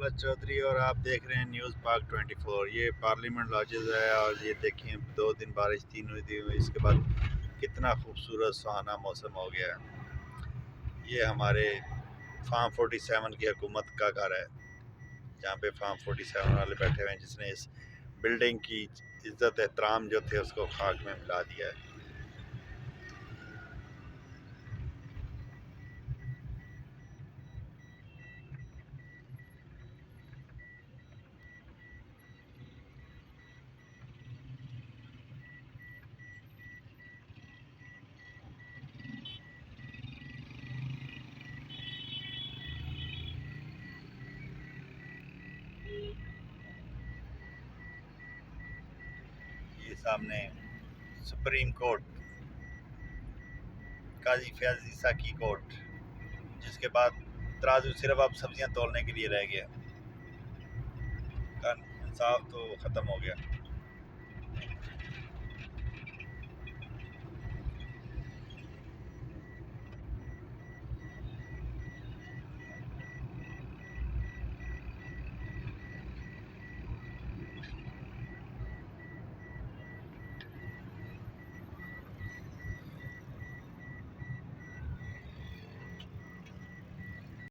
मोहम्मद चौधरी और आप देख रहे हैं न्यूज़ पाक 24। ये पार्लियामेंट लॉजेस है और ये देखिए 2 दिन बारिश 3 हुई थी, इसके बाद कितना खूबसूरत सुहाना मौसम हो गया है। ये हमारे फार्म 47 की हुकूमत का घर है, जहाँ पे फार्म 47 वाले बैठे हुए हैं, जिसने इस बिल्डिंग की इज्जत एहतराम जो थे उसको खाक में मिला दिया है। ये सामने सुप्रीम कोर्ट, काजी फयाज ईसा की कोर्ट, जिसके बाद तराजू सिर्फ अब सब्जियां तोलने के लिए रह गया। इंसाफ तो ख़त्म हो गया।